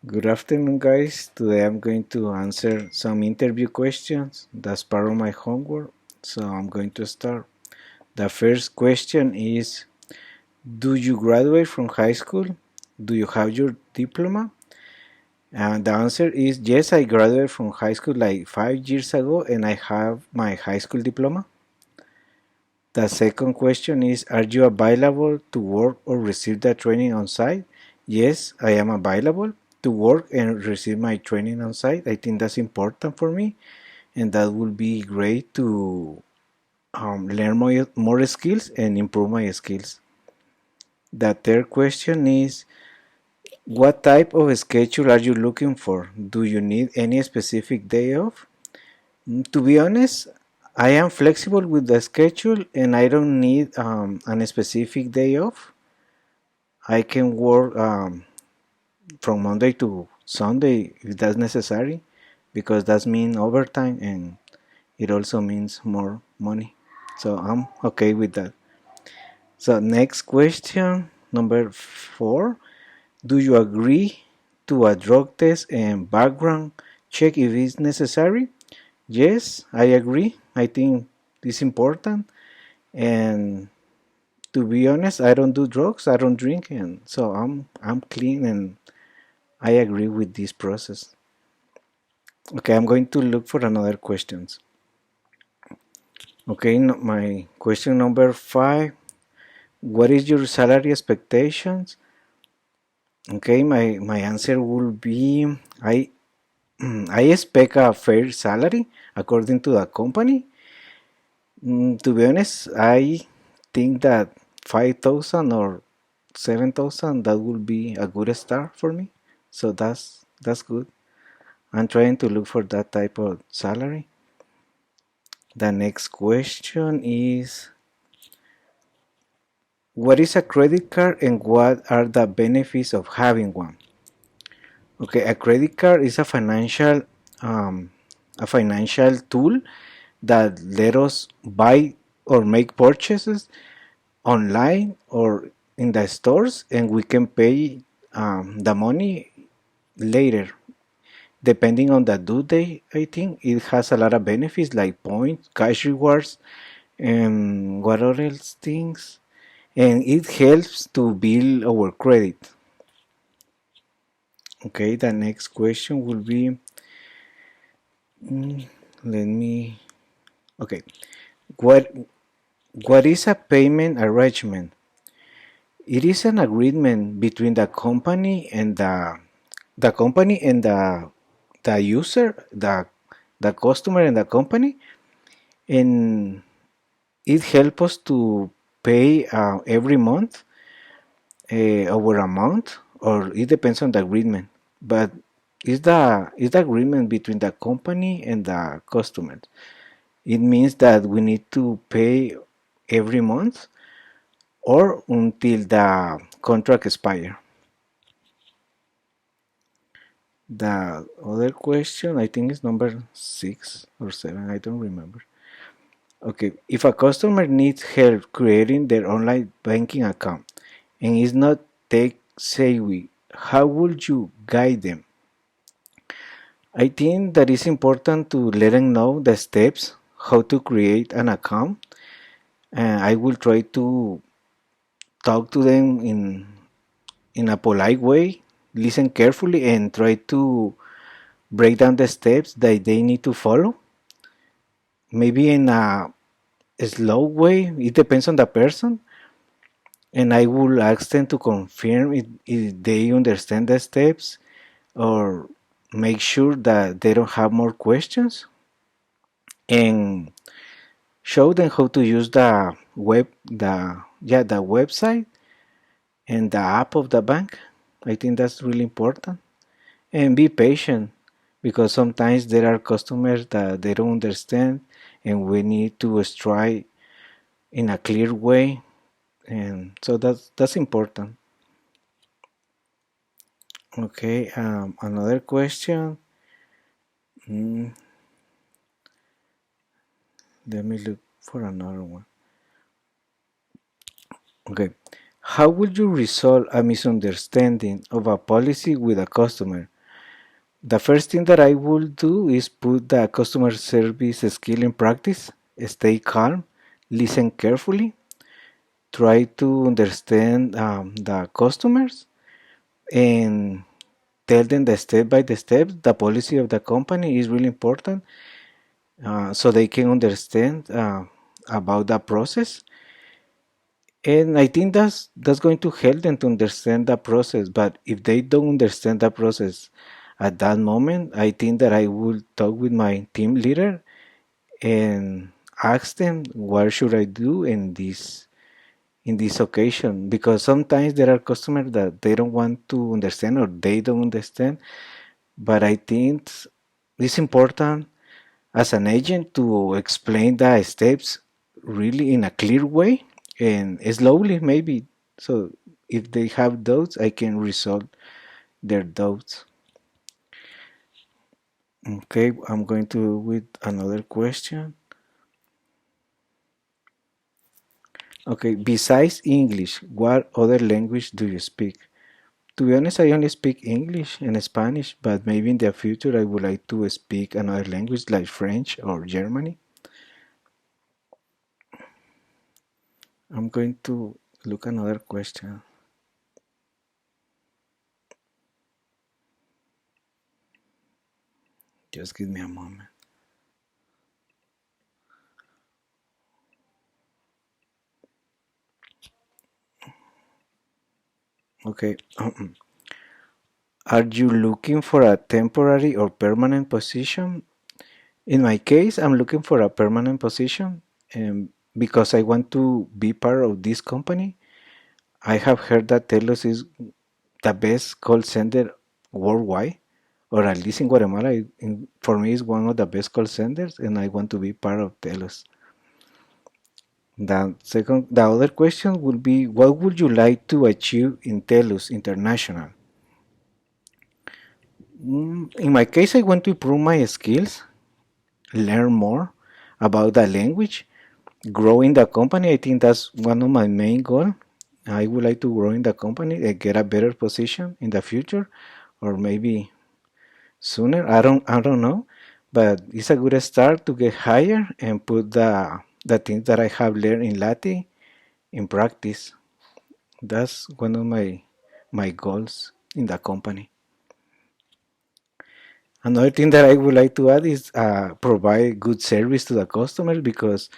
Good afternoon, guys. Today I'm going to answer some interview questions. That's part of my homework. So I'm going to start. The first question is: do you graduate from high school? Do you have your diploma? And the answer is yes, I graduated from high school like 5 years ago and I have my high school diploma. The second question is: are you available to work or receive the training on site? Yes, I am available to work and receive my training on site. I think that's important for me, and that will be great to learn more skills and improve my skills. The third question is: what type of schedule are you looking for? Do you need any specific day off? To be honest, I am flexible with the schedule and I don't need a specific day off. I can work from Monday to Sunday if that's necessary because that means overtime and it also means more money. So I'm okay with that. So next question, number 4. Do you agree to a drug test and background check if it's necessary? Yes, I agree. I think it's important. And to be honest, I don't do drugs, I don't drink, and so I'm clean and I agree with this process. Okay, I'm going to look for another questions. Okay, my question number 5. What is your salary expectations? Okay, my answer will be I expect a fair salary according to the company. To be honest, I think that 5,000 or 7,000 that would be a good start for me. So that's good. I'm trying to look for that type of salary. The next question is: what is a credit card and what are the benefits of having one? Okay, a credit card is um, a financial tool that let us buy or make purchases online or in the stores, and we can pay the money later depending on the due date. I think it has a lot of benefits like points, cash rewards, and what else things, and it helps to build our credit. Okay, the next question will be, let me, okay, what what is a payment arrangement? It is an agreement between the company and the user, the customer and the company, and it helps us to pay every month our amount, or it depends on the agreement. But it's the agreement between the company and the customer. It means that we need to pay every month or until the contract expire. The other question, I think, is number 6 or 7. I don't remember. Okay, if a customer needs help creating their online banking account and is not tech savvy, how would you guide them? I think that it's important to let them know the steps how to create an account, and I will try to talk to them in a polite way, listen carefully, and try to break down the steps that they need to follow. Maybe in a slow way, it depends on the person, and I will ask them to confirm if they understand the steps or make sure that they don't have more questions, and show them how to use the website and the app of the bank. I think that's really important. And be patient because sometimes there are customers that they don't understand and we need to try in a clear way, and so that's important. Okay, another question. Mm, let me look for another one. Okay, how would you resolve a misunderstanding of a policy with a customer? The first thing that I will do is put the customer service skill in practice, stay calm, listen carefully, try to understand the customers, and tell them the step by the steps. The policy of the company is really important, so they can understand about the process. And I think that's going to help them to understand the process. But if they don't understand the process at that moment, I think that I will talk with my team leader and ask them what should I do in this occasion, because sometimes there are customers that they don't want to understand or they don't understand. But I think it's important as an agent to explain the steps really in a clear way and slowly maybe, so if they have doubts I can resolve their doubts. Okay, I'm going to with another question. Okay, besides English, what other language do you speak? To be honest, I only speak English and Spanish, but maybe in the future I would like to speak another language like French or Germany. I'm going to look another question. Just give me a moment. Okay. Are you looking for a temporary or permanent position? In my case, I'm looking for a permanent position, because I want to be part of this company. I have heard that Telos is the best call center worldwide, or at least in Guatemala. For me, it's one of the best call centers, and I want to be part of Telos. The other question would be, what would you like to achieve in Telos International? In my case, I want to improve my skills, learn more about the language, grow in the company. I think that's one of my main goals. I would like to grow in the company and get a better position in the future, or maybe sooner. I don't know, but it's a good start to get higher and put the things that I have learned in Latin in practice. That's one of my goals in the company. Another thing that I would like to add is provide good service to the customers, because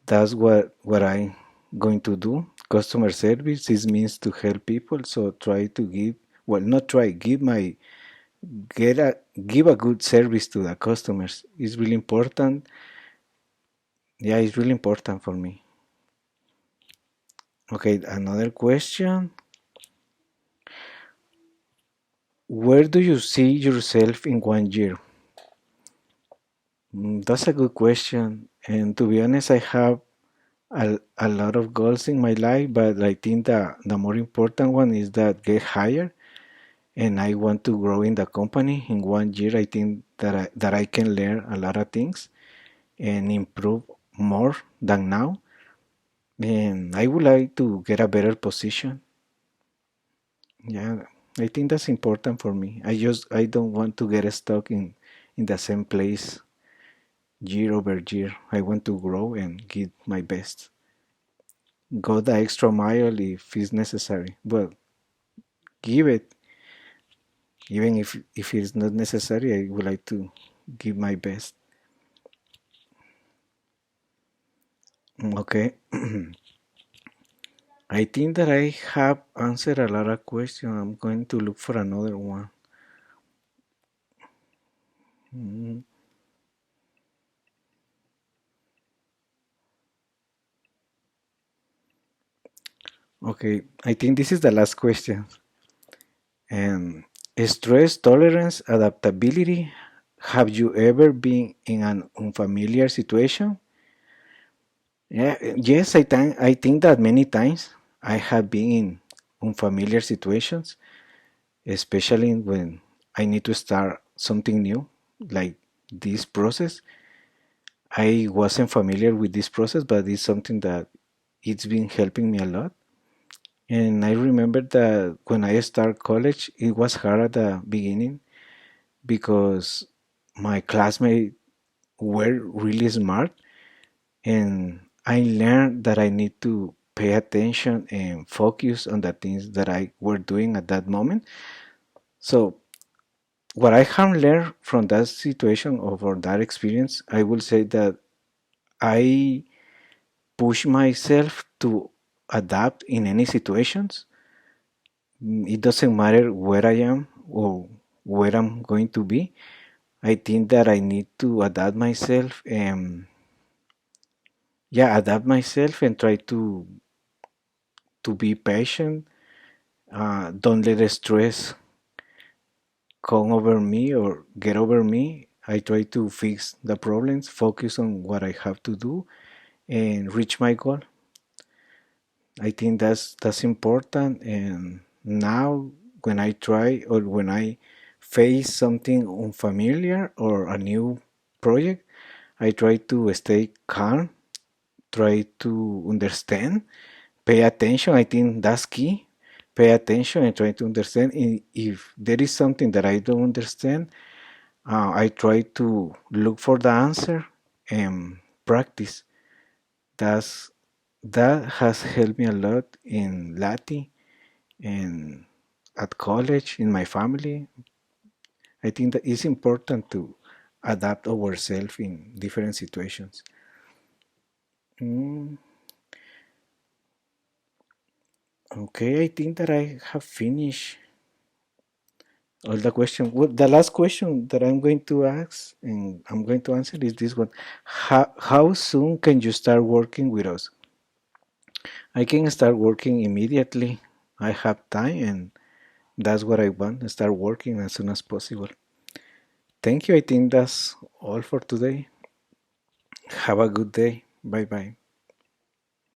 that's what I'm going to do. Customer service is means to help people, so try to give, well, not try, give my get a give a good service to the customers. It's really important. Yeah, it's really important for me. Okay, another question. Where do you see yourself in 1 year? That's a good question. And to be honest, I have a lot of goals in my life, but I think the more important one is that get higher, and I want to grow in the company in 1 year. I think that I can learn a lot of things and improve more than now. And I would like to get a better position. Yeah, I think that's important for me. I don't want to get stuck in the same place year over year. I want to grow and give my best. Go the extra mile if it's necessary. Well, give it. Even if it's not necessary, I would like to give my best. Okay. I think that I have answered a lot of questions. I'm going to look for another one. Mm, Okay, I think this is the last question. And stress tolerance, adaptability. Have you ever been in an unfamiliar situation? Yeah, yes, I think that many times I have been in unfamiliar situations, especially when I need to start something new, like this process. I wasn't familiar with this process, but it's something that it's been helping me a lot. And I remember that when I started college, it was hard at the beginning because my classmates were really smart, and I learned that I need to pay attention and focus on the things that I were doing at that moment. So what I have learned from that situation or from that experience, I will say that I push myself to adapt in any situations. It doesn't matter where I am or where I'm going to be. I think that I need to adapt myself and adapt myself and try to be patient. Don't let the stress come over me or get over me. I try to fix the problems, focus on what I have to do, and reach my goal. I think that's important. And now, when I try or when I face something unfamiliar or a new project, I try to stay calm, try to understand, pay attention. I think that's key. Pay attention and try to understand. If there is something that I don't understand, I try to look for the answer and practice. That's that has helped me a lot in Latin and at college, in my family. I think that it's important to adapt ourselves in different situations. Mm, okay, I think that I have finished all the question. Well, the last question that I'm going to ask and I'm going to answer is this one. How soon can you start working with us? I can start working immediately. I have time and that's what I want, start working as soon as possible. Thank you. I think that's all for today. Have a good day. Bye bye.